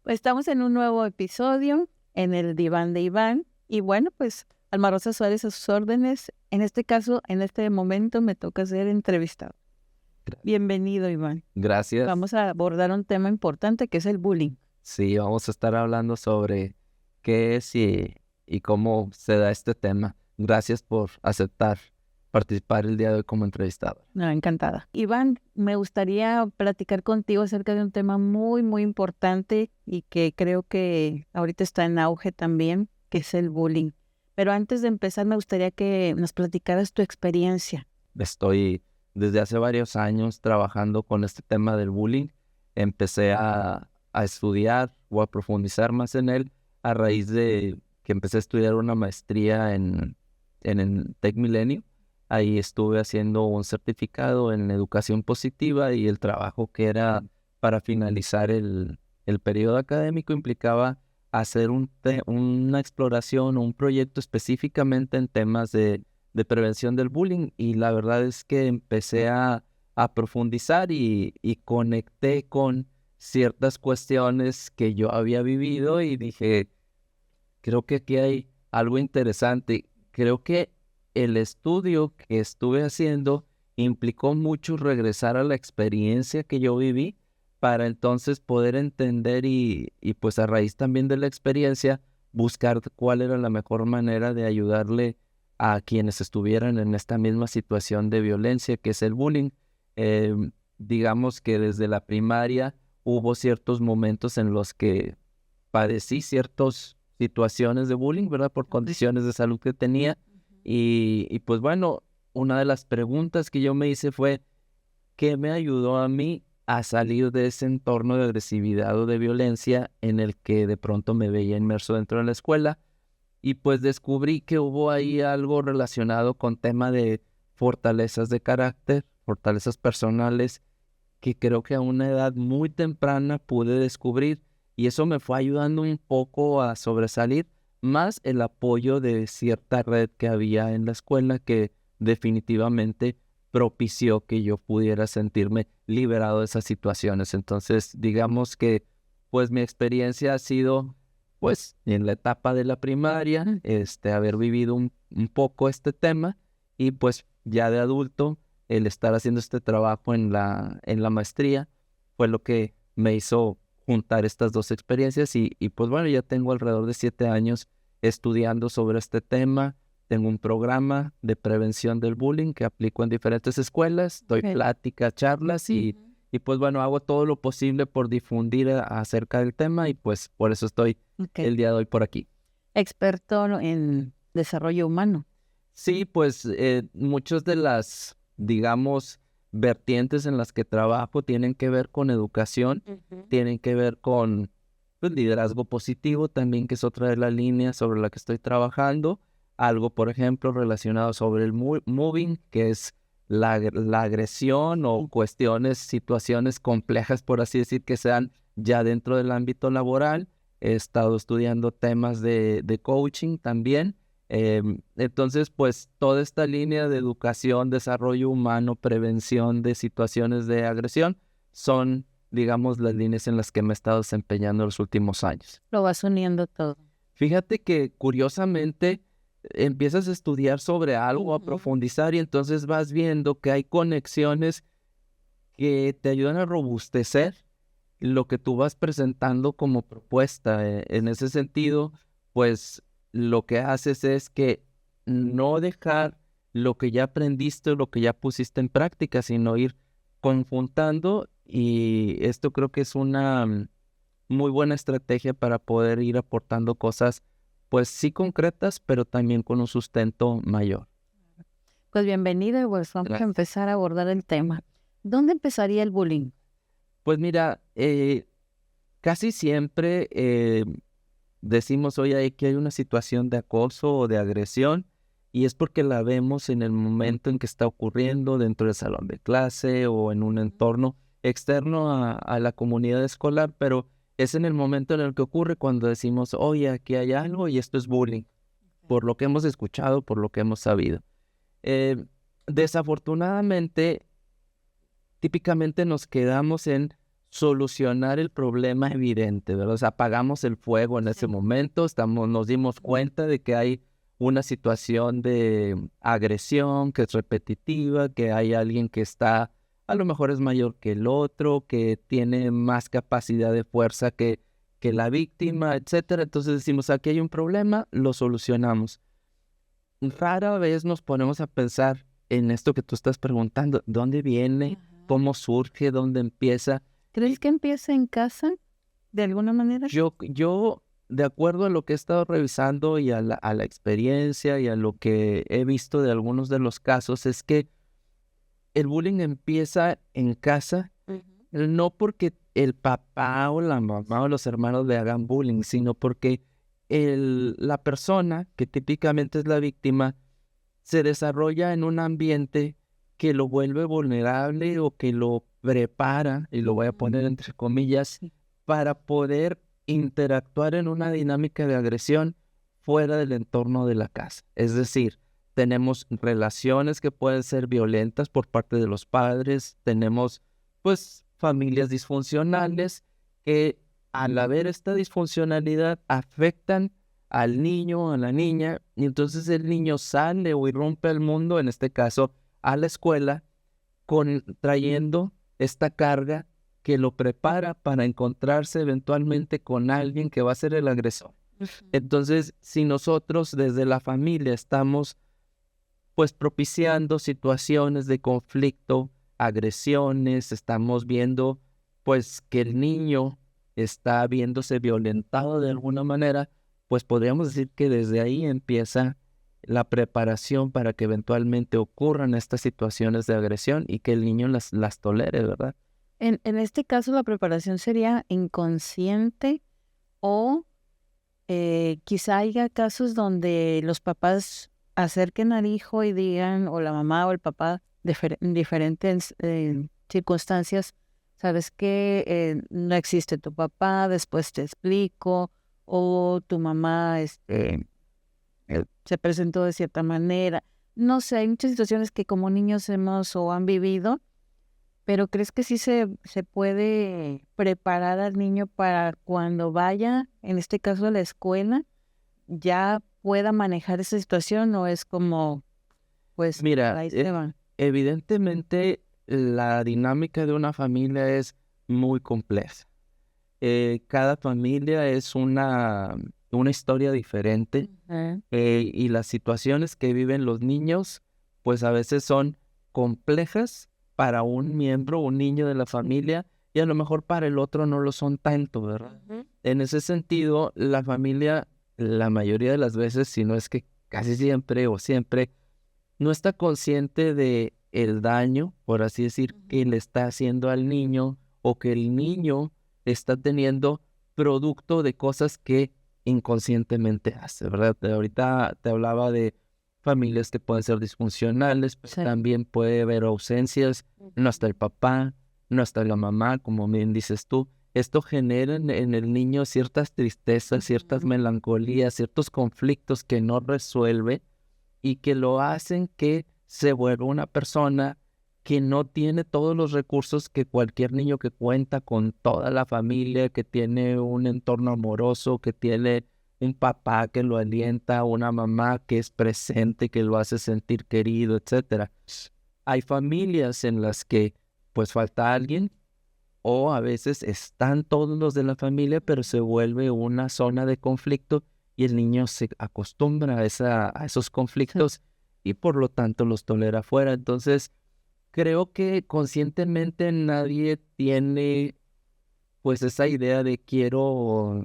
Pues estamos en un nuevo episodio en el Diván de Iván. Y bueno, pues Alma Rosa Suárez a sus órdenes. En este caso, en este momento me toca ser entrevistado. Bienvenido, Iván. Gracias. Vamos a abordar un tema importante que es el bullying. Sí, vamos a estar hablando sobre qué es y cómo se da este tema. Gracias por aceptar participar el día de hoy como entrevistado. No, encantada. Iván, me gustaría platicar contigo acerca de un tema muy, muy importante y que creo que ahorita está en auge también, que es el bullying. Pero antes de empezar, me gustaría que nos platicaras tu experiencia. Estoy desde hace varios años trabajando con este tema del bullying. Empecé a estudiar o a profundizar más en él a raíz de que empecé a estudiar una maestría en el Tec Milenio. Ahí estuve haciendo un certificado en educación positiva y el trabajo que era para finalizar el periodo académico implicaba hacer una exploración o un proyecto específicamente en temas de prevención del bullying, y la verdad es que empecé a profundizar y conecté con ciertas cuestiones que yo había vivido y dije, creo que aquí hay algo interesante. Creo que el estudio que estuve haciendo implicó mucho regresar a la experiencia que yo viví para entonces poder entender y pues a raíz también de la experiencia buscar cuál era la mejor manera de ayudarle a quienes estuvieran en esta misma situación de violencia que es el bullying. Eh, digamos que desde la primaria hubo ciertos momentos en los que padecí ciertas situaciones de bullying, ¿verdad? Por condiciones de salud que tenía. Y pues bueno, una de las preguntas que yo me hice fue, ¿qué me ayudó a mí a salir de ese entorno de agresividad o de violencia en el que de pronto me veía inmerso dentro de la escuela? Y pues descubrí que hubo ahí algo relacionado con tema de fortalezas de carácter, fortalezas personales, que creo que a una edad muy temprana pude descubrir, y eso me fue ayudando un poco a sobresalir, más el apoyo de cierta red que había en la escuela que definitivamente propició que yo pudiera sentirme liberado de esas situaciones. Entonces, digamos que pues mi experiencia ha sido pues en la etapa de la primaria, haber vivido un poco este tema, y pues ya de adulto el estar haciendo este trabajo en la maestría fue lo que me hizo juntar estas dos experiencias y pues bueno, ya tengo alrededor de 7 años estudiando sobre este tema. Tengo un programa de prevención del bullying que aplico en diferentes escuelas, doy pláticas, charlas y pues bueno, hago todo lo posible por difundir acerca del tema y pues por eso estoy el día de hoy por aquí. Experto en desarrollo humano. Sí, pues muchas de las, digamos, vertientes en las que trabajo tienen que ver con educación, tienen que ver con pues, liderazgo positivo también, que es otra de las líneas sobre la que estoy trabajando. Algo, por ejemplo, relacionado sobre el moving, que es la agresión o cuestiones, situaciones complejas, por así decir, que sean ya dentro del ámbito laboral. He estado estudiando temas de coaching también. Entonces, pues toda esta línea de educación, desarrollo humano, prevención de situaciones de agresión son, digamos, las líneas en las que me he estado desempeñando los últimos años. Lo vas uniendo todo. Fíjate que curiosamente empiezas a estudiar sobre algo, a profundizar, y entonces vas viendo que hay conexiones que te ayudan a robustecer lo que tú vas presentando como propuesta. En ese sentido, pues lo que haces es que no dejar lo que ya aprendiste o lo que ya pusiste en práctica, sino ir conjuntando, y esto creo que es una muy buena estrategia para poder ir aportando cosas, pues sí concretas, pero también con un sustento mayor. Pues bienvenido y pues vamos a empezar a abordar el tema. ¿Dónde empezaría el bullying? Pues mira, casi siempre decimos hoy ahí que hay una situación de acoso o de agresión, y es porque la vemos en el momento en que está ocurriendo dentro del salón de clase o en un entorno externo a la comunidad escolar, pero es en el momento en el que ocurre cuando decimos, oye, aquí hay algo y esto es bullying, por lo que hemos escuchado, por lo que hemos sabido. Desafortunadamente, típicamente nos quedamos en solucionar el problema evidente, ¿verdad? O sea, apagamos el fuego en ese momento, nos dimos cuenta de que hay una situación de agresión que es repetitiva, que hay alguien que está, a lo mejor es mayor que el otro, que tiene más capacidad de fuerza que la víctima, etcétera. Entonces decimos, aquí hay un problema, lo solucionamos. Rara vez nos ponemos a pensar en esto que tú estás preguntando, ¿dónde viene? ¿Cómo surge? ¿Dónde empieza? ¿Crees que empieza en casa de alguna manera? Yo, de acuerdo a lo que he estado revisando y a la experiencia y a lo que he visto de algunos de los casos, es que el bullying empieza en casa, no porque el papá o la mamá o los hermanos le hagan bullying, sino porque la persona, que típicamente es la víctima, se desarrolla en un ambiente que lo vuelve vulnerable o que lo prepara, y lo voy a poner entre comillas, para poder interactuar en una dinámica de agresión fuera del entorno de la casa. Es decir, tenemos relaciones que pueden ser violentas por parte de los padres, tenemos pues familias disfuncionales que al haber esta disfuncionalidad afectan al niño o a la niña, y entonces el niño sale o irrumpe al mundo, en este caso a la escuela, trayendo esta carga que lo prepara para encontrarse eventualmente con alguien que va a ser el agresor. Entonces, si nosotros desde la familia estamos pues propiciando situaciones de conflicto, agresiones, estamos viendo pues que el niño está viéndose violentado de alguna manera, pues podríamos decir que desde ahí empieza la preparación para que eventualmente ocurran estas situaciones de agresión y que el niño las tolere, ¿verdad? En este caso, la preparación sería inconsciente o quizá haya casos donde los papás acerquen al hijo y digan, o la mamá o el papá, en diferentes circunstancias, sabes que no existe tu papá, después te explico, o tu mamá se presentó de cierta manera. No sé, hay muchas situaciones que como niños hemos o han vivido, pero ¿crees que sí se puede preparar al niño para cuando vaya, en este caso a la escuela, ya pueda manejar esa situación, o es como, pues, Mira, ahí se van? evidentemente la dinámica de una familia es muy compleja. Cada familia es una historia diferente, y las situaciones que viven los niños, pues a veces son complejas para un miembro, un niño de la familia, y a lo mejor para el otro no lo son tanto, ¿verdad? En ese sentido, la familia, la mayoría de las veces, si no es que casi siempre o siempre, no está consciente de el daño, por así decir, que le está haciendo al niño, o que el niño está teniendo producto de cosas que inconscientemente hace, ¿verdad? Ahorita te hablaba de familias que pueden ser disfuncionales, pero Sí. también puede haber ausencias, no está el papá, no está la mamá, como bien dices tú. Esto genera en el niño ciertas tristezas, ciertas melancolías, ciertos conflictos que no resuelve, y que lo hacen que se vuelva una persona que no tiene todos los recursos que cualquier niño que cuenta con toda la familia, que tiene un entorno amoroso, que tiene un papá que lo alienta, una mamá que es presente, que lo hace sentir querido, etcétera. Hay familias en las que pues falta alguien, o a veces están todos los de la familia, pero se vuelve una zona de conflicto y el niño se acostumbra a esos conflictos y por lo tanto los tolera afuera. Entonces, creo que conscientemente nadie tiene pues esa idea de quiero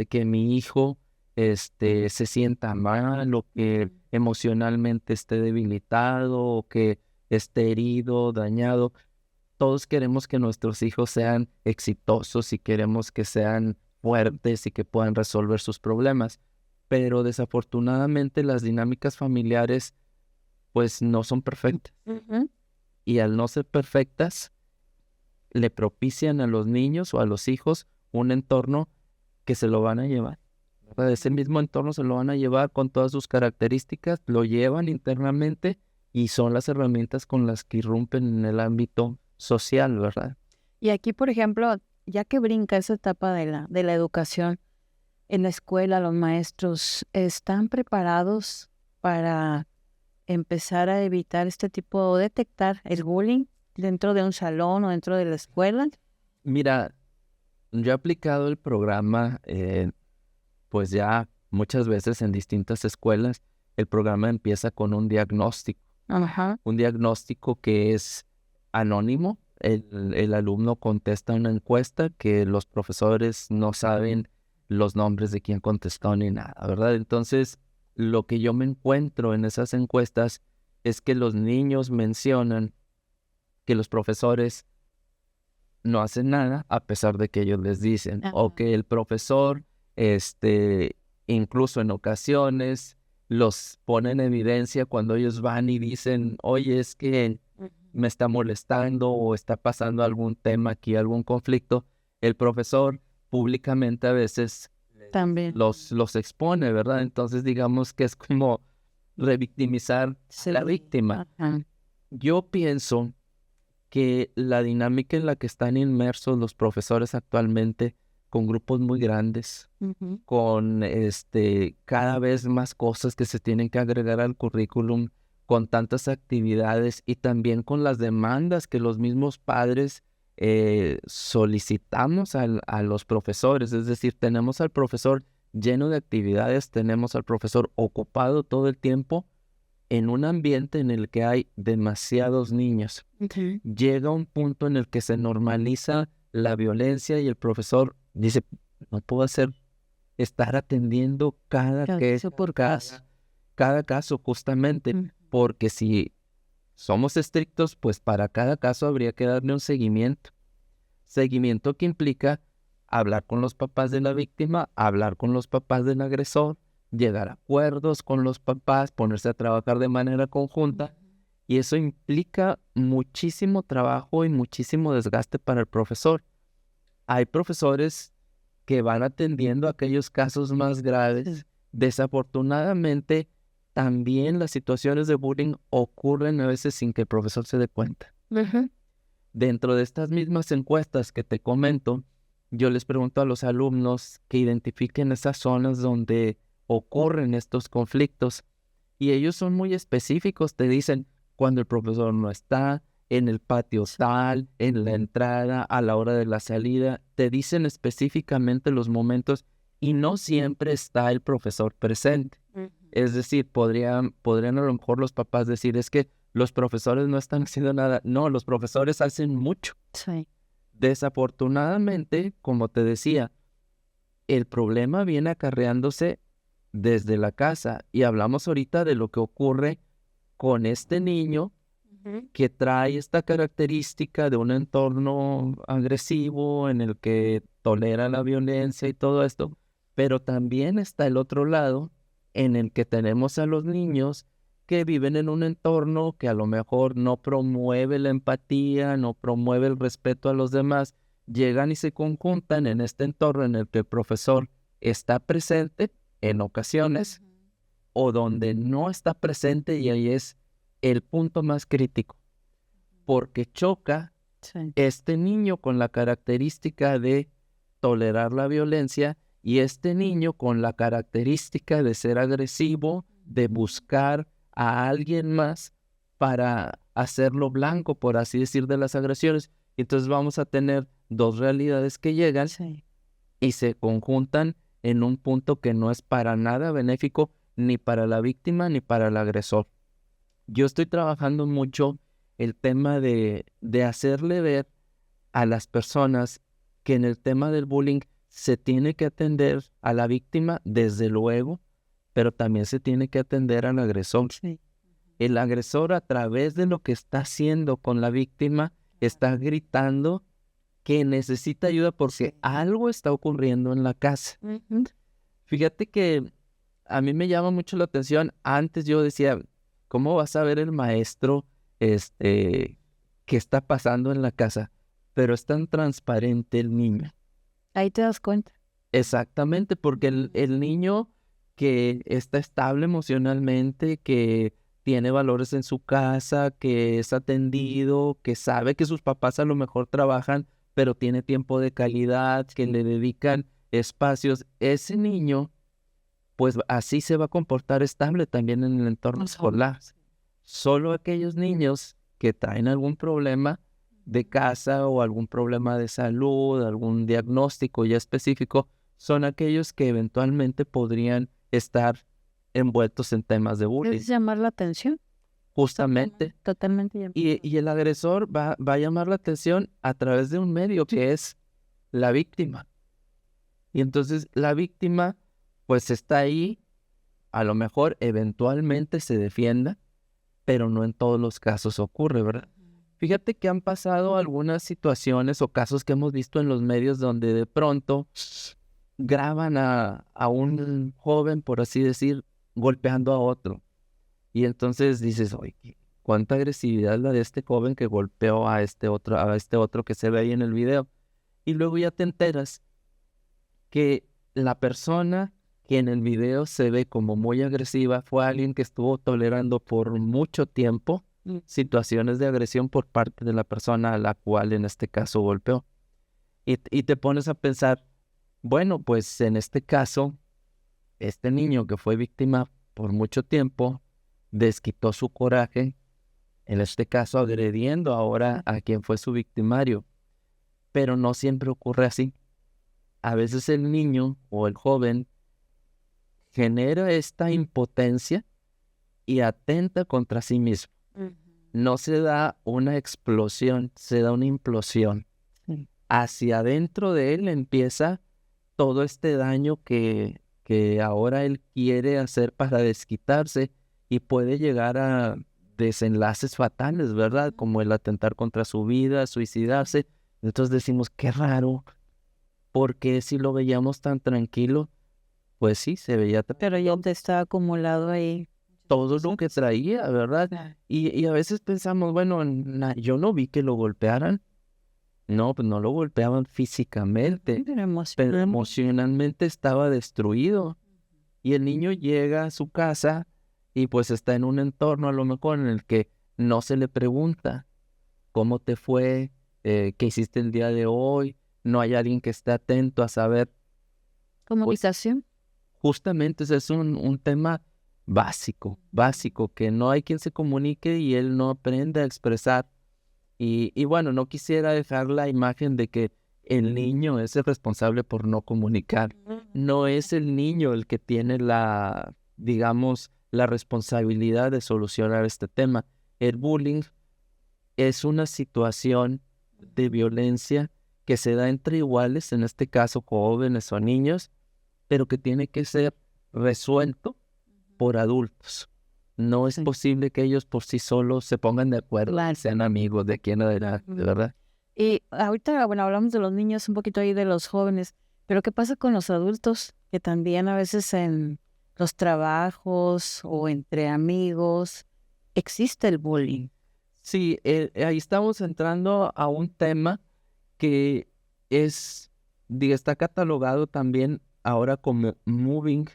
que mi hijo se sienta mal, o que emocionalmente esté debilitado, o que esté herido, dañado. Todos queremos que nuestros hijos sean exitosos y queremos que sean fuertes y que puedan resolver sus problemas, pero desafortunadamente las dinámicas familiares pues no son perfectas, y al no ser perfectas le propician a los niños o a los hijos un entorno que se lo van a llevar, ¿verdad? Ese mismo entorno se lo van a llevar con todas sus características, lo llevan internamente y son las herramientas con las que irrumpen en el ámbito social, ¿verdad? Y aquí, por ejemplo, ya que brinca esa etapa de la educación, en la escuela los maestros están preparados para empezar a evitar este tipo o detectar el bullying dentro de un salón o dentro de la escuela. Mira, yo he aplicado el programa, pues ya muchas veces en distintas escuelas. El programa empieza con un diagnóstico. Ajá. Un diagnóstico que es anónimo. El alumno contesta una encuesta que los profesores no saben los nombres de quién contestó ni nada, ¿verdad? Entonces, lo que yo me encuentro en esas encuestas es que los niños mencionan que los profesores no hacen nada a pesar de que ellos les dicen, o Ajá. que el profesor, incluso en ocasiones, los pone en evidencia cuando ellos van y dicen, oye, es que me está molestando o está pasando algún tema aquí, algún conflicto. El profesor públicamente a veces También. los expone, ¿verdad? Entonces digamos que es como revictimizar a la Sí. víctima. Ajá. Yo pienso que la dinámica en la que están inmersos los profesores actualmente, con grupos muy grandes, Ujú. con cada vez más cosas que se tienen que agregar al currículum, con tantas actividades y también con las demandas que los mismos padres solicitamos a los profesores. Es decir, tenemos al profesor lleno de actividades, tenemos al profesor ocupado todo el tiempo en un ambiente en el que hay demasiados niños. Ujú. Llega un punto en el que se normaliza la violencia y el profesor dice, no puedo estar atendiendo cada Caso por caso. cada caso justamente, Mm. porque si somos estrictos, pues para cada caso habría que darle un seguimiento. Seguimiento que implica hablar con los papás de la víctima, hablar con los papás del agresor, llegar a acuerdos con los papás, ponerse a trabajar de manera conjunta, y eso implica muchísimo trabajo y muchísimo desgaste para el profesor. Hay profesores que van atendiendo aquellos casos más graves. Sí. Desafortunadamente, también las situaciones de bullying ocurren a veces sin que el profesor se dé cuenta. Ujú. Dentro de estas mismas encuestas que te comento, yo les pregunto a los alumnos que identifiquen esas zonas donde ocurren estos conflictos y ellos son muy específicos, te dicen cuando el profesor no está, en el patio tal, en la entrada, a la hora de la salida, te dicen específicamente los momentos y no siempre está el profesor presente. Ujú. Es decir, podrían a lo mejor los papás decir, es que los profesores no están haciendo nada. No, los profesores hacen mucho. Sí. Desafortunadamente, como te decía, el problema viene acarreándose desde la casa y hablamos ahorita de lo que ocurre con este niño Ujú. que trae esta característica de un entorno agresivo en el que tolera la violencia y todo esto, pero también está el otro lado en el que tenemos a los niños que viven en un entorno que a lo mejor no promueve la empatía, no promueve el respeto a los demás, llegan y se conjuntan en este entorno en el que el profesor está presente en ocasiones o donde no está presente, y ahí es el punto más crítico, porque choca Sí. este niño con la característica de tolerar la violencia y este niño con la característica de ser agresivo, de buscar a alguien más para hacerlo blanco, por así decir, de las agresiones. Entonces vamos a tener dos realidades que llegan Sí. y se conjuntan en un punto que no es para nada benéfico ni para la víctima ni para el agresor. Yo estoy trabajando mucho el tema de hacerle ver a las personas que en el tema del bullying se tiene que atender a la víctima, desde luego, pero también se tiene que atender al agresor. Sí. El agresor, a través de lo que está haciendo con la víctima, está gritando que necesita ayuda porque algo está ocurriendo en la casa. Ujú. Fíjate que a mí me llama mucho la atención. Antes yo decía, ¿cómo va a saber el maestro qué está pasando en la casa? Pero es tan transparente el niño. Ahí te das cuenta. Exactamente, porque el niño que está estable emocionalmente, que tiene valores en su casa, que es atendido, que sabe que sus papás a lo mejor trabajan pero tiene tiempo de calidad, que le dedican espacios. Ese niño, pues así se va a comportar estable también en el entorno escolar. Solo aquellos niños que traen algún problema de casa o algún problema de salud, algún diagnóstico ya específico, son aquellos que eventualmente podrían estar envueltos en temas de bullying. Es llamar la atención. Justamente. Totalmente llamar. Y el agresor va a llamar la atención a través de un medio que es la víctima. Y entonces la víctima pues está ahí, a lo mejor eventualmente se defienda, pero no en todos los casos ocurre, ¿verdad? Fíjate que han pasado algunas situaciones o casos que hemos visto en los medios donde de pronto graban a un joven, por así decir, golpeando a otro. Y entonces dices, oye, cuánta agresividad la de este joven que golpeó a este otro que se ve ahí en el video. Y luego ya te enteras que la persona que en el video se ve como muy agresiva fue alguien que estuvo tolerando por mucho tiempo situaciones de agresión por parte de la persona a la cual en este caso golpeó. Y te pones a pensar, bueno, pues en este caso, este niño que fue víctima por mucho tiempo, desquitó su coraje, en este caso agrediendo ahora a quien fue su victimario. Pero no siempre ocurre así. A veces el niño o el joven genera esta impotencia y atenta contra sí mismo. No se da una explosión, se da una implosión. Hacia adentro de él empieza todo este daño que ahora él quiere hacer para desquitarse y puede llegar a desenlaces fatales, ¿verdad? Como el atentar contra su vida, suicidarse. Entonces decimos, qué raro, porque si lo veíamos tan tranquilo, pues sí, se veía Pero ya te está acumulado ahí. todo lo que traía, ¿verdad? Claro. Y a veces pensamos, bueno, yo no vi que lo golpearan. No, pues no lo golpeaban físicamente, pero emocionalmente estaba destruido. Y el niño llega a su casa y pues está en un entorno a lo mejor en el que no se le pregunta cómo te fue, qué hiciste el día de hoy, no hay alguien que esté atento a saber. Comunicación. Justamente ese es un tema básico, que no hay quien se comunique y él no aprende a expresar. Y bueno, no quisiera dejar la imagen de que el niño es el responsable por no comunicar. No es el niño el que tiene digamos, la responsabilidad de solucionar este tema. El bullying es una situación de violencia que se da entre iguales, en este caso jóvenes o niños, pero que tiene que ser resuelto por adultos. No es posible que ellos por sí solos se pongan de acuerdo, sean amigos de aquí en adelante, ¿verdad? Y ahorita, bueno, hablamos de los niños, un poquito ahí de los jóvenes, pero ¿qué pasa con los adultos? Que también a veces en los trabajos o entre amigos existe el bullying. Sí, ahí estamos entrando a un tema que está catalogado también ahora como moving,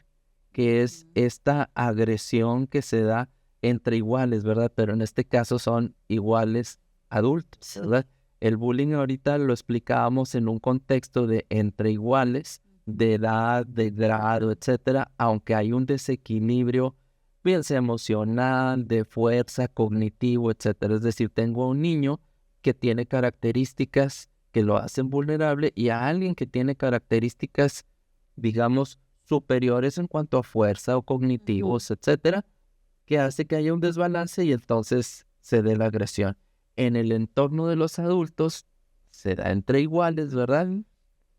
que es esta agresión que se da entre iguales, ¿verdad? Pero en este caso son iguales adultos, ¿verdad? El bullying ahorita lo explicábamos en un contexto de entre iguales, de edad, de grado, etcétera, aunque hay un desequilibrio, bien sea emocional, de fuerza, cognitivo, etcétera. Es decir, tengo a un niño que tiene características que lo hacen vulnerable y a alguien que tiene características, digamos, superiores en cuanto a fuerza o cognitivos, etcétera, que hace que haya un desbalance y entonces se dé la agresión. En el entorno de los adultos se da entre iguales, ¿verdad?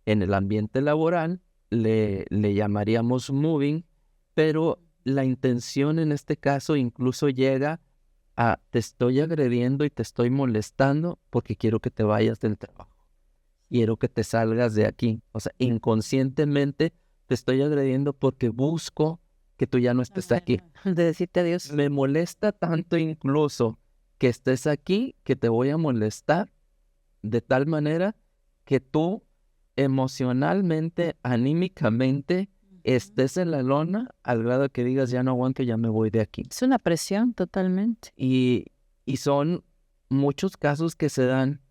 En el ambiente laboral le llamaríamos moving, pero la intención en este caso incluso llega a te estoy agrediendo y te estoy molestando porque quiero que te vayas del trabajo. Quiero que te salgas de aquí. O sea, inconscientemente te estoy agrediendo porque busco que tú ya no estés aquí. De decirte adiós. Me molesta tanto incluso que estés aquí que te voy a molestar de tal manera que tú emocionalmente, anímicamente, estés en la lona al grado que digas ya no aguanto, ya me voy de aquí. Es una presión totalmente. Y son muchos casos que se dan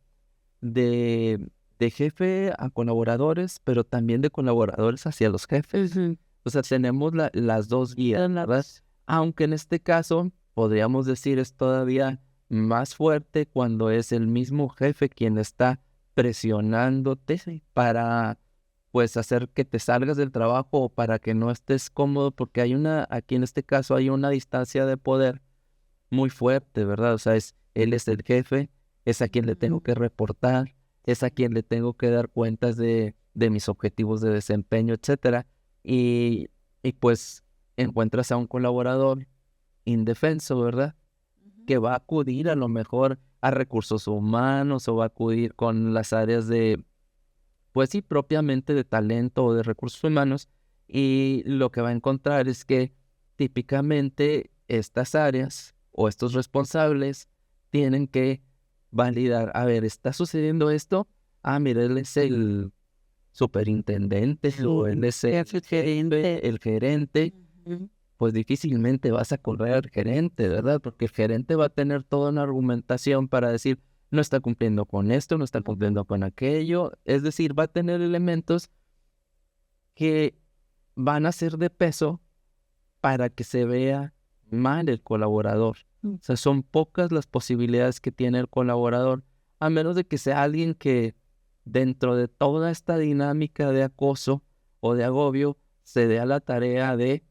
de de jefe a colaboradores, pero también de colaboradores hacia los jefes. O sea, tenemos las dos vías, ¿verdad? Aunque en este caso, podríamos decir, es todavía más fuerte cuando es el mismo jefe quien está presionándote para, pues, hacer que te salgas del trabajo o para que no estés cómodo, porque aquí en este caso hay una distancia de poder muy fuerte, ¿verdad? O sea, él es el jefe, es a quien le tengo que reportar, es a quien le tengo que dar cuentas de mis objetivos de desempeño, etcétera. Y pues encuentras a un colaborador indefenso, ¿verdad? Que va a acudir a lo mejor a recursos humanos o va a acudir con las áreas de, pues sí, propiamente de talento o de recursos humanos, y lo que va a encontrar es que típicamente estas áreas o estos responsables tienen que validar, a ver, ¿está sucediendo esto? Ah, mira, él es el superintendente o él es el gerente. Pues difícilmente vas a correr al gerente, ¿verdad? Porque el gerente va a tener toda una argumentación para decir, no está cumpliendo con esto, no está cumpliendo con aquello. Es decir, va a tener elementos que van a ser de peso para que se vea mal el colaborador. O sea, son pocas las posibilidades que tiene el colaborador, a menos de que sea alguien que dentro de toda esta dinámica de acoso o de agobio se dé a la tarea de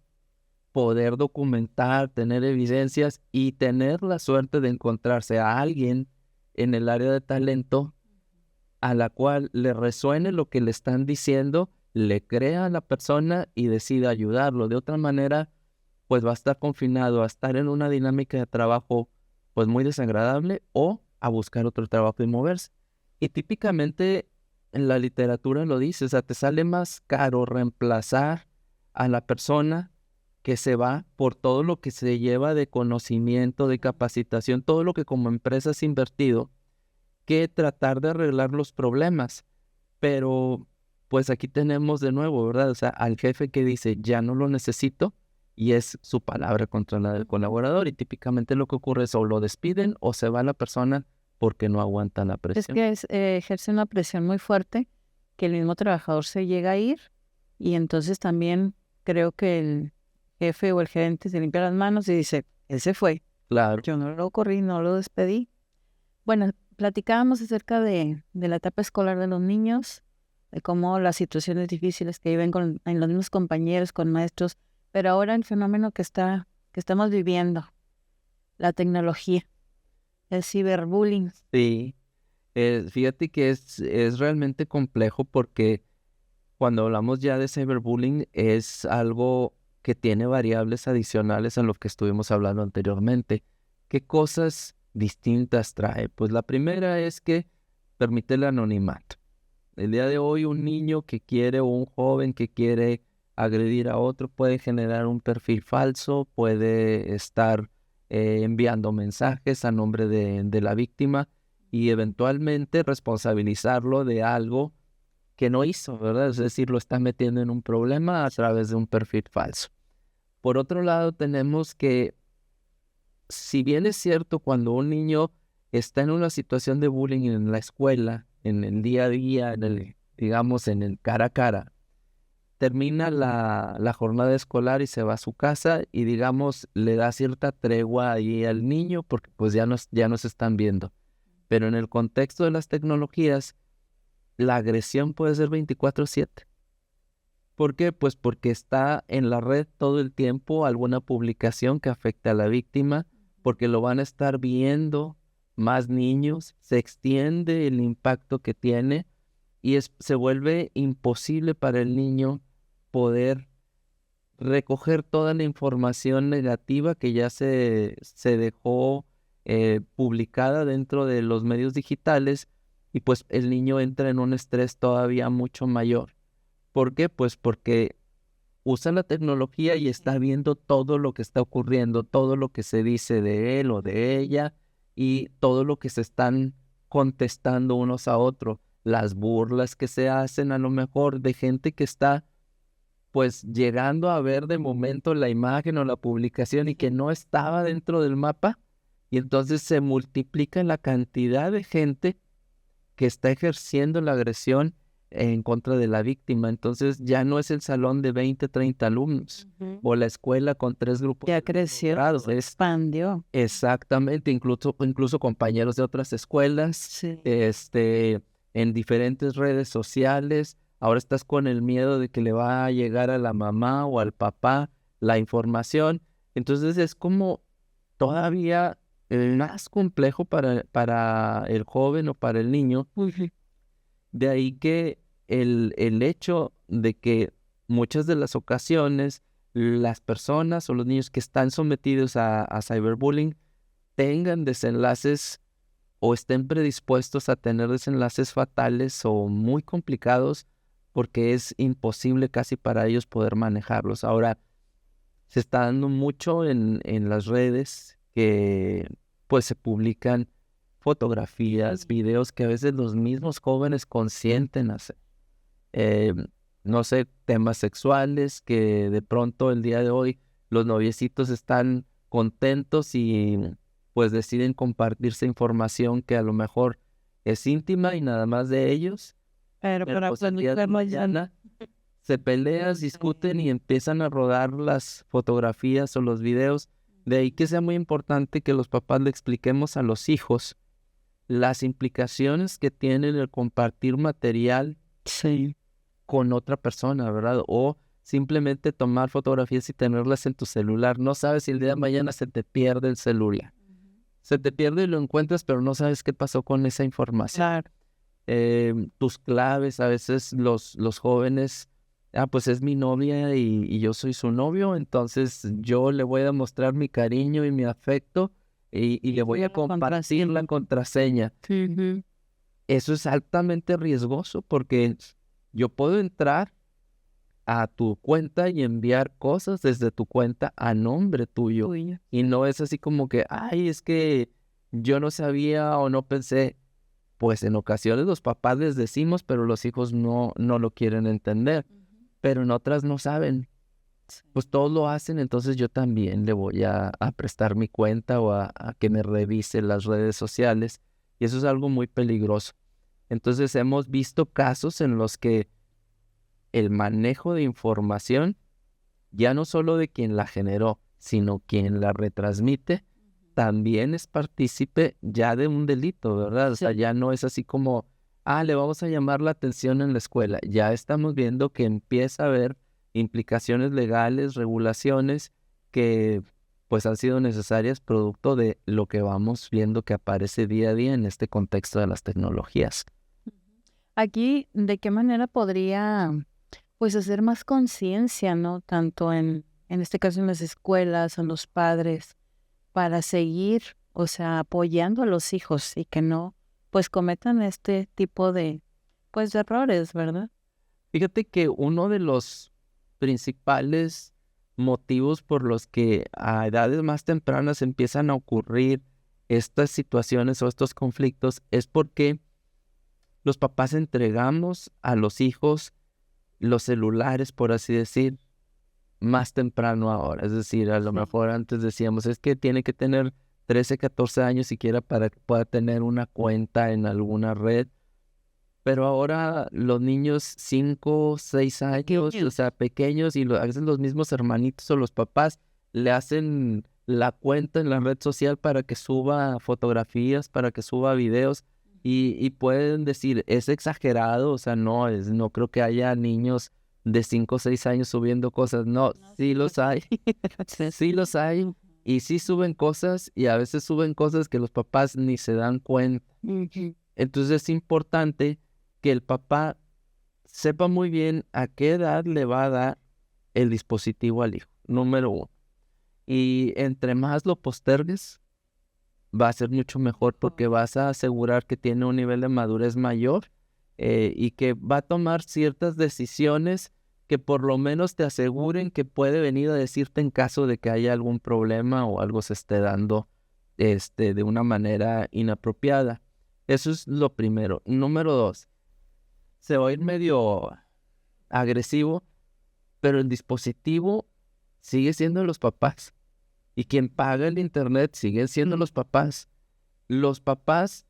poder documentar, tener evidencias y tener la suerte de encontrarse a alguien en el área de talento a la cual le resuene lo que le están diciendo, le crea a la persona y decida ayudarlo. De otra manera, pues va a estar confinado a estar en una dinámica de trabajo pues muy desagradable o a buscar otro trabajo y moverse. Y típicamente en la literatura lo dice, o sea, te sale más caro reemplazar a la persona que se va por todo lo que se lleva de conocimiento, de capacitación, todo lo que como empresa has invertido, que tratar de arreglar los problemas. Pero pues aquí tenemos de nuevo, ¿verdad? O sea, al jefe que dice, ya no lo necesito, y es su palabra contra la del colaborador, y típicamente lo que ocurre es o lo despiden o se va la persona porque no aguanta la Es presión. que ejerce una presión muy fuerte que el mismo trabajador se llega a ir, y entonces también creo que el jefe o el gerente se limpia las manos y dice, él se fue, Claro. yo no lo corrí, no lo despedí. Bueno, platicábamos acerca de la etapa escolar de los niños, de cómo las situaciones difíciles que viven en los mismos compañeros, con maestros, pero ahora el fenómeno que estamos viviendo, la tecnología, el ciberbullying. Sí, fíjate que es realmente complejo porque cuando hablamos ya de cyberbullying es algo que tiene variables adicionales a lo que estuvimos hablando anteriormente. ¿Qué cosas distintas trae? Pues la primera es que permite el anonimato. El día de hoy un niño que quiere o un joven que quiere agredir a otro puede generar un perfil falso, puede estar enviando mensajes a nombre de la víctima y eventualmente responsabilizarlo de algo que no hizo, ¿verdad? Es decir, lo está metiendo en un problema a través de un perfil falso. Por otro lado, tenemos que, si bien es cierto, cuando un niño está en una situación de bullying en la escuela, en el día a día, digamos, en el cara a cara, termina la jornada escolar y se va a su casa y, digamos, le da cierta tregua ahí al niño porque pues ya no se están viendo. Pero en el contexto de las tecnologías, la agresión puede ser 24/7. ¿Por qué? Pues porque está en la red todo el tiempo alguna publicación que afecte a la víctima, porque lo van a estar viendo más niños, se extiende el impacto que tiene y se vuelve imposible para el niño poder recoger toda la información negativa que ya se dejó publicada dentro de los medios digitales, y pues el niño entra en un estrés todavía mucho mayor. ¿Por qué? Pues porque usa la tecnología y está viendo todo lo que está ocurriendo, todo lo que se dice de él o de ella y todo lo que se están contestando unos a otros, las burlas que se hacen a lo mejor de gente que está pues llegando a ver de momento la imagen o la publicación y que no estaba dentro del mapa, y entonces se multiplica la cantidad de gente que está ejerciendo la agresión en contra de la víctima. Entonces ya no es el salón de 20, 30 alumnos o la escuela con 3 grupos Ya creció, grados. expandió. Exactamente, incluso compañeros de otras escuelas, Sí. en diferentes redes sociales. Ahora estás con el miedo de que le va a llegar a la mamá o al papá la información. Entonces es como todavía más complejo para el joven o para el niño. De ahí que el hecho de que muchas de las ocasiones las personas o los niños que están sometidos a cyberbullying tengan desenlaces o estén predispuestos a tener desenlaces fatales o muy complicados porque es imposible casi para ellos poder manejarlos. Ahora, se está dando mucho en las redes que pues se publican fotografías, videos que a veces los mismos jóvenes consienten hacer. Eh, no sé, temas sexuales que de pronto el día de hoy los noviecitos están contentos y pues deciden compartirse información que a lo mejor es íntima y nada más de ellos. Pero para Pues el día de mañana se pelean, discuten y empiezan a rodar las fotografías o los videos. De ahí que sea muy importante que los papás le expliquemos a los hijos las implicaciones que tiene el compartir material con otra persona, ¿verdad? O simplemente tomar fotografías y tenerlas en tu celular. No sabes si el día de mañana se te pierde el celular. Se te pierde y lo encuentras, pero no sabes qué pasó con esa información. Claro. Tus claves, a veces los jóvenes, pues es mi novia y yo soy su novio, entonces yo le voy a mostrar mi cariño y mi afecto y le voy a compartir la contraseña. Eso es altamente riesgoso porque yo puedo entrar a tu cuenta y enviar cosas desde tu cuenta a nombre tuyo. Y no es así como que, ay, es que yo no sabía o no pensé. Pues en ocasiones los papás les decimos, pero los hijos no lo quieren entender. Pero en otras no saben. Pues todos lo hacen, entonces yo también le voy a prestar mi cuenta o a que me revise las redes sociales. Y eso es algo muy peligroso. Entonces hemos visto casos en los que el manejo de información, ya no solo de quien la generó, sino quien la retransmite, también es partícipe ya de un delito, ¿verdad? O sea, ya no es así como, le vamos a llamar la atención en la escuela. Ya estamos viendo que empieza a haber implicaciones legales, regulaciones que pues han sido necesarias producto de lo que vamos viendo que aparece día a día en este contexto de las tecnologías. Aquí, ¿de qué manera podría pues hacer más conciencia, ¿no? Tanto en este caso en las escuelas, en los padres, para seguir, o sea, apoyando a los hijos y que no, pues cometan este tipo de, pues, de errores, ¿verdad? Fíjate que uno de los principales motivos por los que a edades más tempranas empiezan a ocurrir estas situaciones o estos conflictos es porque los papás entregamos a los hijos los celulares, por así decir, más temprano ahora. Es decir, a lo mejor antes decíamos, es que tiene que tener 13, 14 años siquiera para que pueda tener una cuenta en alguna red. Pero ahora los niños 5, 6 años, o sea, pequeños, y a veces los mismos hermanitos o los papás le hacen la cuenta en la red social para que suba fotografías, para que suba videos, y pueden decir, es exagerado, o sea, no creo que haya niños de 5 o 6 años subiendo cosas. No, sí los hay, sí los hay, y sí suben cosas, y a veces suben cosas que los papás ni se dan cuenta. Entonces es importante que el papá sepa muy bien a qué edad le va a dar el dispositivo al hijo, número 1. Y entre más lo postergues, va a ser mucho mejor porque vas a asegurar que tiene un nivel de madurez mayor y que va a tomar ciertas decisiones que por lo menos te aseguren que puede venir a decirte en caso de que haya algún problema o algo se esté dando de una manera inapropiada. Eso es lo primero. Número 2, se va a ir medio agresivo, pero el dispositivo sigue siendo de los papás. Y quien paga el internet siguen siendo los papás. Los papás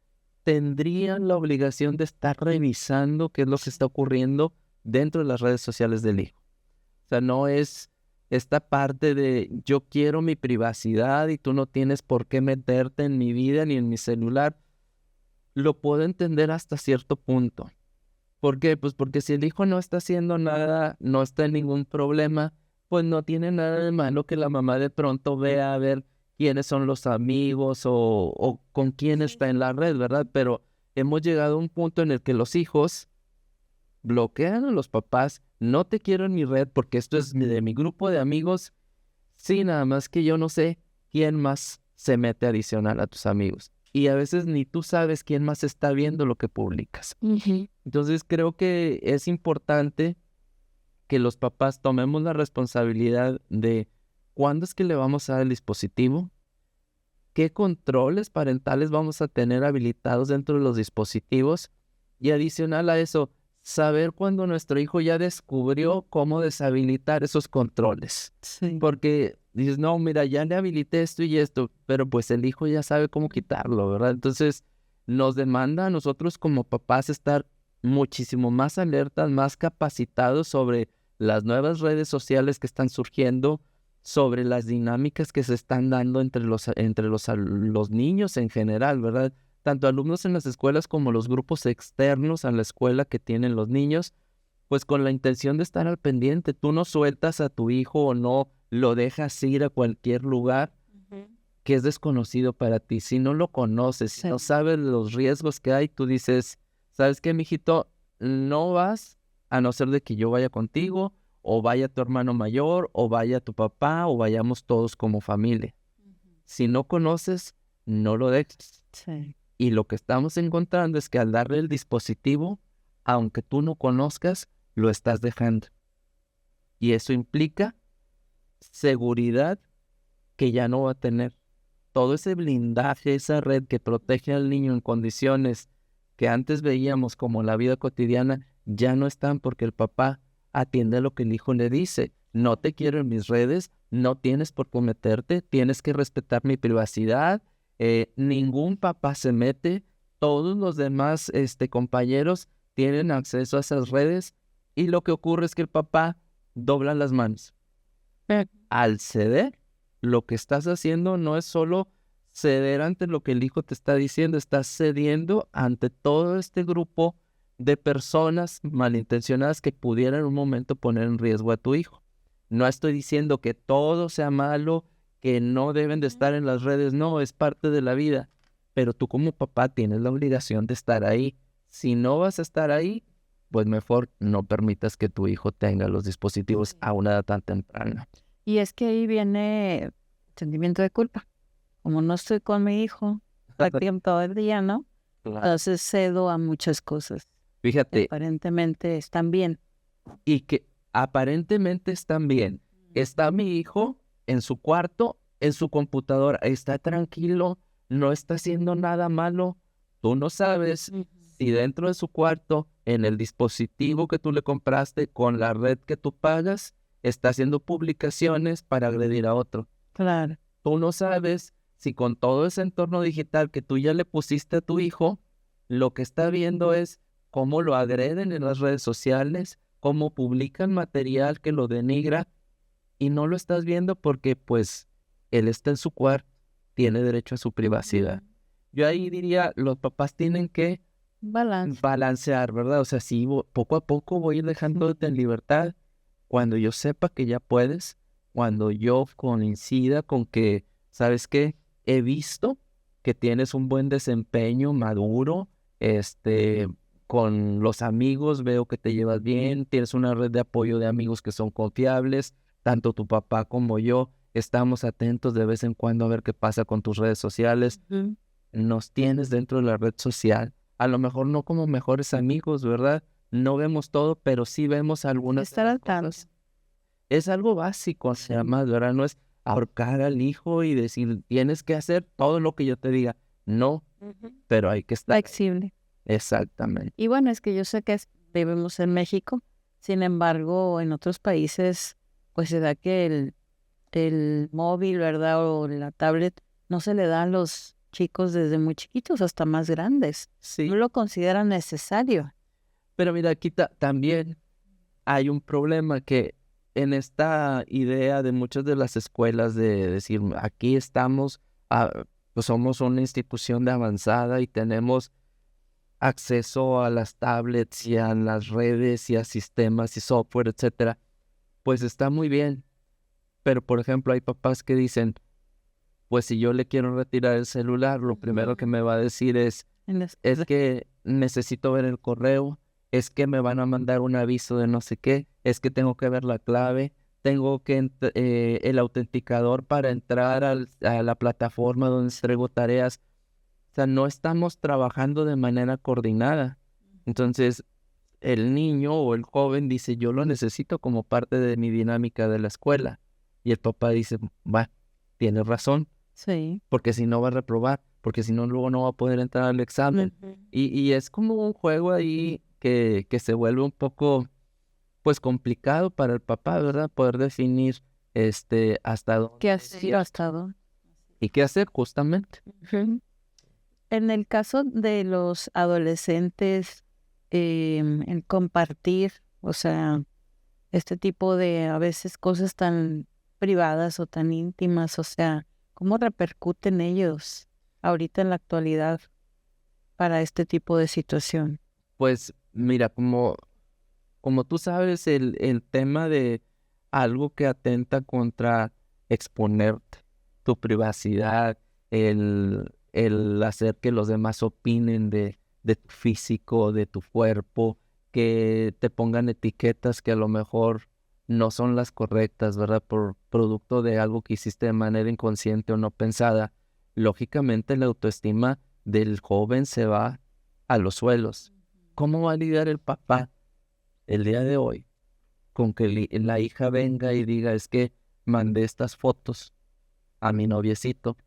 tendrían la obligación de estar revisando qué es lo que está ocurriendo dentro de las redes sociales del hijo. O sea, no es esta parte de yo quiero mi privacidad y tú no tienes por qué meterte en mi vida ni en mi celular. Lo puedo entender hasta cierto punto. ¿Por qué? Pues porque si el hijo no está haciendo nada, no está en ningún problema, pues no tiene nada de malo que la mamá de pronto vea a ver quiénes son los amigos o con quién está en la red, ¿verdad? Pero hemos llegado a un punto en el que los hijos bloquean a los papás, no te quiero en mi red porque esto es de mi grupo de amigos, sí, nada más que yo no sé quién más se mete adicional a tus amigos. Y a veces ni tú sabes quién más está viendo lo que publicas. Entonces creo que es importante que los papás tomemos la responsabilidad de cuándo es que le vamos a dar el dispositivo, qué controles parentales vamos a tener habilitados dentro de los dispositivos y adicional a eso, saber cuando nuestro hijo ya descubrió cómo deshabilitar esos controles. Sí. Porque dices, no, mira, ya le habilité esto y esto, pero pues el hijo ya sabe cómo quitarlo, ¿verdad? Entonces nos demanda a nosotros como papás estar muchísimo más alertas, más capacitados sobre las nuevas redes sociales que están surgiendo, sobre las dinámicas que se están dando entre los niños en general, ¿verdad? Tanto alumnos en las escuelas como los grupos externos a la escuela que tienen los niños, pues con la intención de estar al pendiente. Tú no sueltas a tu hijo o no lo dejas ir a cualquier lugar que es desconocido para ti. Si no lo conoces, si no sabes los riesgos que hay, tú dices, ¿sabes qué, mijito? No vas a no ser de que yo vaya contigo, o vaya tu hermano mayor, o vaya tu papá, o vayamos todos como familia. Si no conoces, no lo dejes. Sí. Y lo que estamos encontrando es que al darle el dispositivo, aunque tú no conozcas, lo estás dejando. Y eso implica seguridad que ya no va a tener. Todo ese blindaje, esa red que protege al niño en condiciones que antes veíamos como la vida cotidiana, ya no están porque el papá atiende a lo que el hijo le dice. No te quiero en mis redes, no tienes por qué meterte, tienes que respetar mi privacidad. Ningún papá se mete, todos los demás compañeros tienen acceso a esas redes y lo que ocurre es que el papá dobla las manos. Al ceder, lo que estás haciendo no es solo ceder ante lo que el hijo te está diciendo, estás cediendo ante todo este grupo de personas malintencionadas que pudieran en un momento poner en riesgo a tu hijo. No estoy diciendo que todo sea malo, que no deben de estar en las redes, no, es parte de la vida, pero tú como papá tienes la obligación de estar ahí. Si no vas a estar ahí, pues mejor no permitas que tu hijo tenga los dispositivos a una edad tan temprana. Y es que ahí viene sentimiento de culpa. Como no estoy con mi hijo todo el día, ¿no? Claro. Entonces cedo a muchas cosas. Fíjate, Aparentemente están bien. y que aparentemente están bien. Está mi hijo en su cuarto, en su computadora, está tranquilo, no está haciendo nada malo. Tú no sabes si dentro de su cuarto, en el dispositivo que tú le compraste, con la red que tú pagas, está haciendo publicaciones para agredir a otro. Claro. Tú no sabes si con todo ese entorno digital que tú ya le pusiste a tu hijo, lo que está viendo es cómo lo agreden en las redes sociales, cómo publican material que lo denigra, y no lo estás viendo porque pues él está en su cuarto, tiene derecho a su privacidad. Yo ahí diría, los papás tienen que balancear, ¿verdad? O sea, sí, poco a poco voy a ir dejándote en libertad. Cuando yo sepa que ya puedes, cuando yo coincida con que, ¿sabes qué? He visto que tienes un buen desempeño maduro, con los amigos veo que te llevas bien, tienes una red de apoyo de amigos que son confiables, tanto tu papá como yo estamos atentos de vez en cuando a ver qué pasa con tus redes sociales. Nos tienes dentro de la red social, a lo mejor no como mejores amigos, ¿verdad? No vemos todo, pero sí vemos algunas Estar al tanto. Es algo básico, además, ¿verdad? No es ahorcar al hijo y decir, tienes que hacer todo lo que yo te diga. No, pero hay que estar. Flexible. Exactamente. Y bueno, es que yo sé que vivimos en México, sin embargo, en otros países, pues se da que el móvil, ¿verdad? O la tablet no se le da a los chicos desde muy chiquitos hasta más grandes. Sí, No lo consideran necesario. pero mira, aquí también hay un problema que en esta idea de muchas de las escuelas de decir, aquí estamos, pues somos una institución de avanzada y tenemos acceso a las tablets y a las redes y a sistemas y software, etcétera, pues está muy bien. Pero, por ejemplo, hay papás que dicen, pues si yo le quiero retirar el celular, lo primero que me va a decir es que necesito ver el correo, es que me van a mandar un aviso de no sé qué, es que tengo que ver la clave, tengo que el autenticador para entrar a la plataforma donde entrego tareas. O sea, no estamos trabajando de manera coordinada. Entonces, el niño o el joven dice, yo lo necesito como parte de mi dinámica de la escuela. Y el papá dice, va, tienes razón, Sí. porque si no va a reprobar, porque si no luego no va a poder entrar al examen. Y es como un juego ahí que se vuelve un poco, pues, complicado para el papá, ¿verdad? Poder definir hasta dónde ¿Qué es hacer cierto hasta dónde? y qué hacer justamente. En el caso de los adolescentes, el compartir, o sea, este tipo de a veces cosas tan privadas o tan íntimas, o sea, ¿cómo repercuten ellos ahorita en la actualidad para este tipo de situación? Pues mira, como tú sabes, el tema de algo que atenta contra exponerte, tu privacidad, el hacer que los demás opinen de tu físico, de tu cuerpo, que te pongan etiquetas que a lo mejor no son las correctas, ¿verdad? Por producto de algo que hiciste de manera inconsciente o no pensada. Lógicamente la autoestima del joven se va a los suelos. ¿Cómo va a lidiar el papá el día de hoy con que la hija venga y diga, es que mandé estas fotos a mi noviecito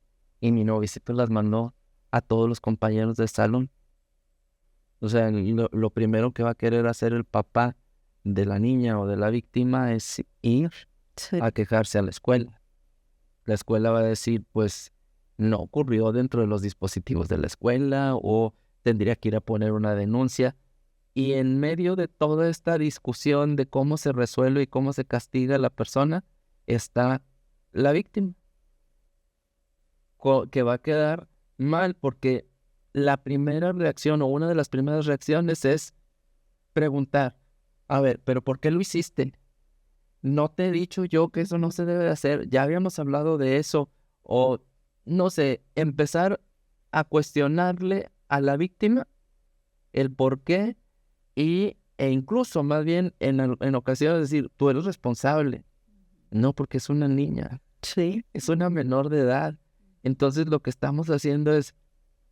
y mi noviecito las mandó a todos los compañeros del salón? O sea, lo primero que va a querer hacer el papá de la niña o de la víctima es ir Sí. a quejarse a la escuela. La escuela va a decir, pues, no ocurrió dentro de los dispositivos de la escuela o tendría que ir a poner una denuncia. Y en medio de toda esta discusión de cómo se resuelve y cómo se castiga a la persona, está la víctima, que va a quedar mal porque la primera reacción o una de las primeras reacciones es preguntar, a ver, ¿pero por qué lo hiciste? No te he dicho yo que eso no se debe de hacer, ya habíamos hablado de eso, o no sé, empezar a cuestionarle a la víctima el por qué e incluso más bien en ocasiones decir, tú eres responsable. No, porque es una niña, Sí. es una menor de edad. Entonces lo que estamos haciendo es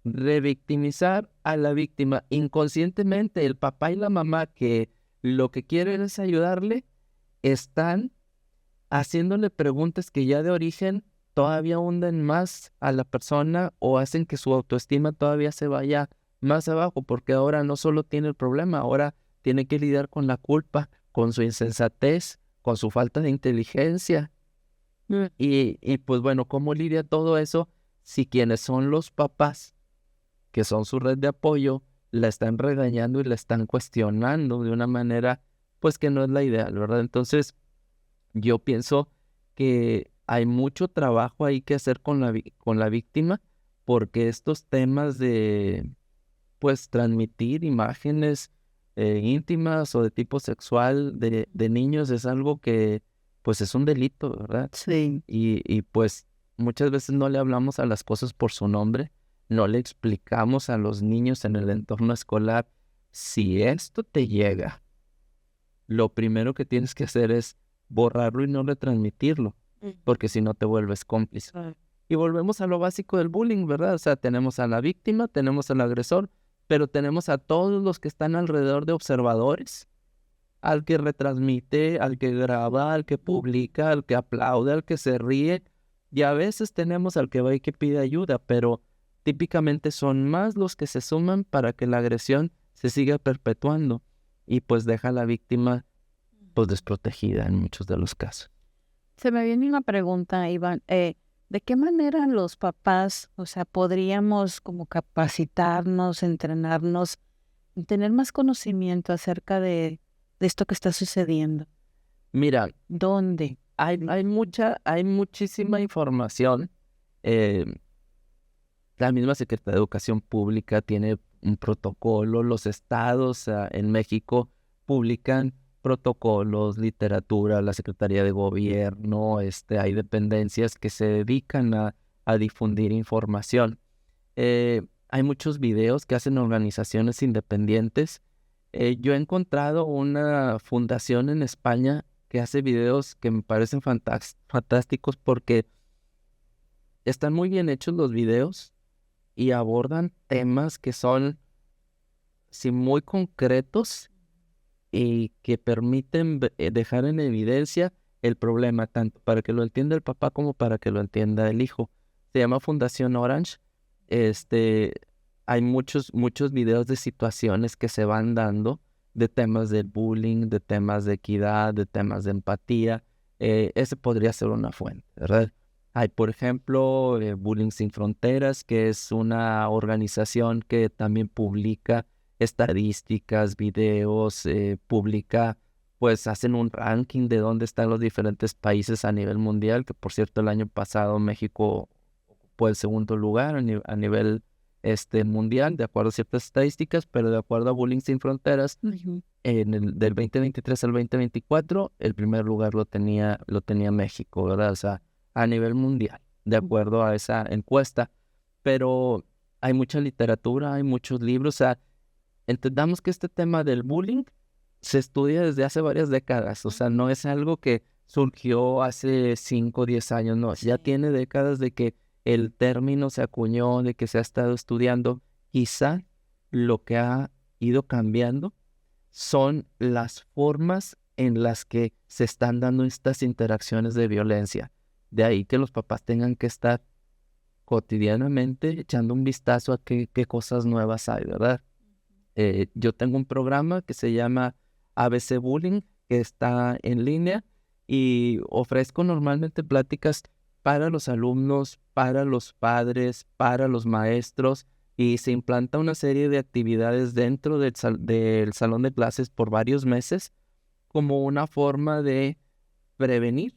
revictimizar a la víctima. Inconscientemente el papá y la mamá que lo que quieren es ayudarle, están haciéndole preguntas que ya de origen todavía hunden más a la persona o hacen que su autoestima todavía se vaya más abajo, porque ahora no solo tiene el problema, ahora tiene que lidiar con la culpa, con su insensatez, con su falta de inteligencia. Y pues bueno, ¿cómo lidia todo eso si quienes son los papás, que son su red de apoyo, la están regañando y la están cuestionando de una manera pues que no es la ideal, ¿verdad? Entonces, yo pienso que hay mucho trabajo ahí que hacer con la víctima, porque estos temas de, pues, transmitir imágenes íntimas o de tipo sexual de niños es algo que, pues, es un delito, ¿verdad? Sí. Y pues, muchas veces no le hablamos a las cosas por su nombre, no le explicamos a los niños en el entorno escolar, si esto te llega, lo primero que tienes que hacer es borrarlo y no retransmitirlo, porque si no te vuelves cómplice. Y volvemos a lo básico del bullying, ¿verdad? O sea, tenemos a la víctima, tenemos al agresor, pero tenemos a todos los que están alrededor de observadores, al que retransmite, al que graba, al que publica, al que aplaude, al que se ríe, y a veces tenemos al que va y que pide ayuda, pero típicamente son más los que se suman para que la agresión se siga perpetuando y pues deja a la víctima pues desprotegida en muchos de los casos. Se me viene una pregunta, Iván. ¿De qué manera los papás, o sea, podríamos como capacitarnos, entrenarnos, tener más conocimiento acerca de esto que está sucediendo? Mira, ¿Dónde? hay muchísima información. eh, La misma Secretaría de Educación Pública tiene un protocolo, los estados en México publican protocolos, literatura, la Secretaría de Gobierno, hay dependencias que se dedican a difundir información. Hay muchos videos que hacen organizaciones independientes. Yo he encontrado una fundación en España que hace videos que me parecen fantásticos porque están muy bien hechos los videos y abordan temas que son, sí, muy concretos y que permiten dejar en evidencia el problema, tanto para que lo entienda el papá como para que lo entienda el hijo. Se llama Fundación Orange. Este, Hay muchos videos de situaciones que se van dando, de temas del bullying, de temas de equidad, de temas de empatía. Ese podría ser una fuente, ¿verdad? Hay, por ejemplo, Bullying Sin Fronteras, que es una organización que también publica estadísticas, videos, publica, pues hacen un ranking de dónde están los diferentes países a nivel mundial, que por cierto el año pasado México ocupó el segundo lugar a nivel mundial, de acuerdo a ciertas estadísticas, pero de acuerdo a Bullying Sin Fronteras, Ujú. del 2023 al 2024, el primer lugar lo tenía México, ¿verdad? O sea, a nivel mundial, de acuerdo a esa encuesta. Pero hay mucha literatura, hay muchos libros, o sea, entendamos que este tema del bullying se estudia desde hace varias décadas, o sea, no es algo que surgió hace 5 o 10 años, no, ya tiene décadas de que el término se acuñó, de que se ha estado estudiando. Quizá lo que ha ido cambiando son las formas en las que se están dando estas interacciones de violencia. De ahí que los papás tengan que estar cotidianamente echando un vistazo a qué cosas nuevas hay, ¿verdad? Yo tengo un programa que se llama ABC Bullying, que está en línea y ofrezco normalmente pláticas para los alumnos, para los padres, para los maestros, y se implanta una serie de actividades dentro del salón de clases por varios meses como una forma de prevenir,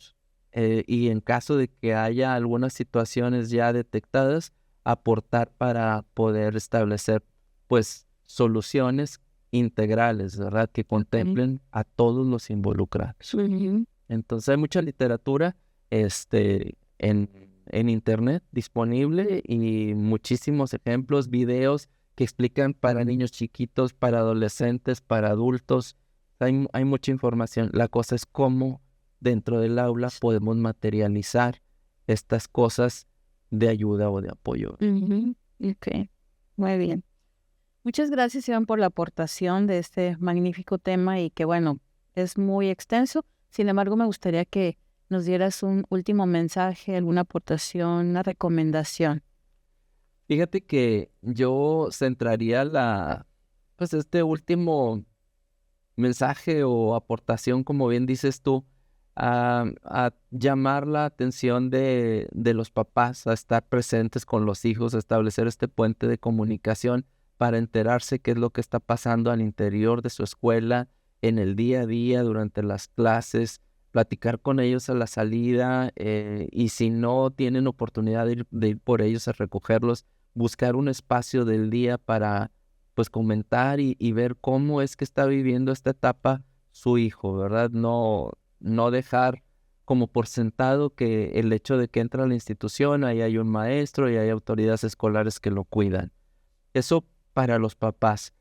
y en caso de que haya algunas situaciones ya detectadas, aportar para poder establecer pues soluciones integrales, ¿verdad? Que contemplen a todos los involucrados. Ujú. Entonces hay mucha literatura en internet disponible y muchísimos ejemplos, videos que explican para niños chiquitos, para adolescentes, para adultos. Hay mucha información. La cosa es cómo dentro del aula podemos materializar estas cosas de ayuda o de apoyo. Ujú. Ok, muy bien. Muchas gracias, Iván, por la aportación de este magnífico tema y que, bueno, es muy extenso. Sin embargo, me gustaría que nos dieras un último mensaje, alguna aportación, una recomendación. Fíjate que yo centraría pues este último mensaje o aportación, como bien dices tú, a llamar la atención de los papás, a estar presentes con los hijos, a establecer este puente de comunicación para enterarse qué es lo que está pasando al interior de su escuela, en el día a día, durante las clases, platicar con ellos a la salida, y si no tienen oportunidad de ir por ellos a recogerlos, buscar un espacio del día para pues comentar y ver cómo es que está viviendo esta etapa su hijo, ¿verdad? No dejar como por sentado que el hecho de que entra a la institución, ahí hay un maestro y hay autoridades escolares que lo cuidan. Eso para los papás.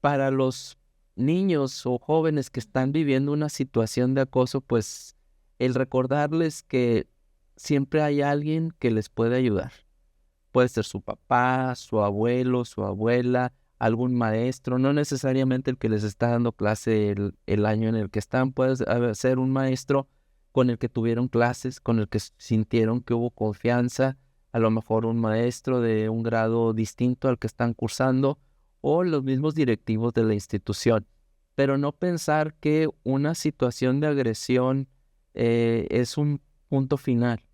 Para los niños o jóvenes que están viviendo una situación de acoso, pues el recordarles que siempre hay alguien que les puede ayudar. Puede ser su papá, su abuelo, su abuela, algún maestro, no necesariamente el que les está dando clase el año en el que están, puede ser un maestro con el que tuvieron clases, con el que sintieron que hubo confianza, a lo mejor un maestro de un grado distinto al que están cursando o los mismos directivos de la institución. Pero no pensar que una situación de agresión es un punto final,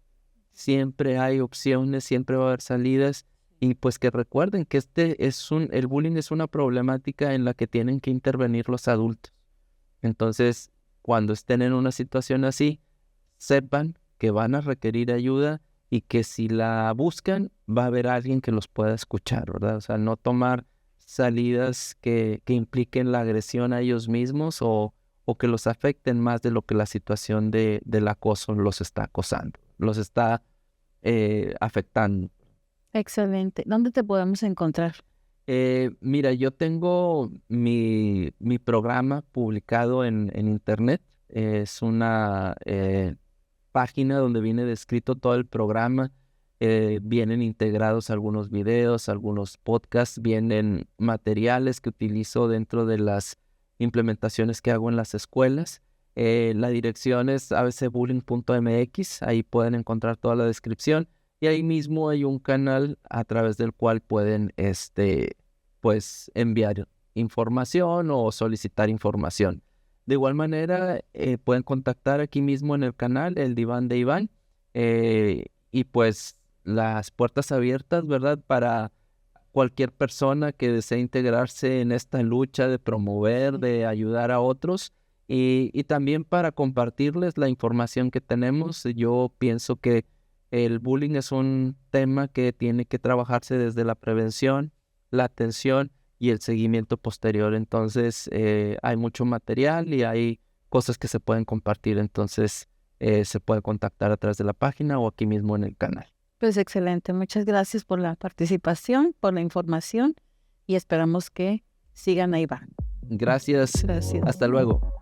siempre hay opciones, siempre va a haber salidas. Y pues que recuerden que el bullying es una problemática en la que tienen que intervenir los adultos. Entonces, cuando estén en una situación así, sepan que van a requerir ayuda y que si la buscan, va a haber alguien que los pueda escuchar, ¿verdad? O sea, no tomar salidas que impliquen la agresión a ellos mismos o que los afecten más de lo que la situación del acoso los está acosando, los está afectando. Excelente. ¿Dónde te podemos encontrar? Mira, yo tengo mi programa publicado en internet. Es una página donde viene descrito todo el programa. Vienen integrados algunos videos, algunos podcasts, vienen materiales que utilizo dentro de las implementaciones que hago en las escuelas. La dirección es abcbullying.mx, ahí pueden encontrar toda la descripción. Y ahí mismo hay un canal a través del cual pueden pues enviar información o solicitar información. De igual manera, pueden contactar aquí mismo en el canal, el Diván de Iván, y pues las puertas abiertas, ¿verdad? Para cualquier persona que desee integrarse en esta lucha de promover, de ayudar a otros y también para compartirles la información que tenemos. Yo pienso que el bullying es un tema que tiene que trabajarse desde la prevención, la atención y el seguimiento posterior. Entonces, hay mucho material y hay cosas que se pueden compartir. Entonces, se puede contactar a través de la página o aquí mismo en el canal. Pues excelente. Muchas gracias por la participación, por la información y esperamos que sigan ahí va. Gracias. Gracias. Hasta luego.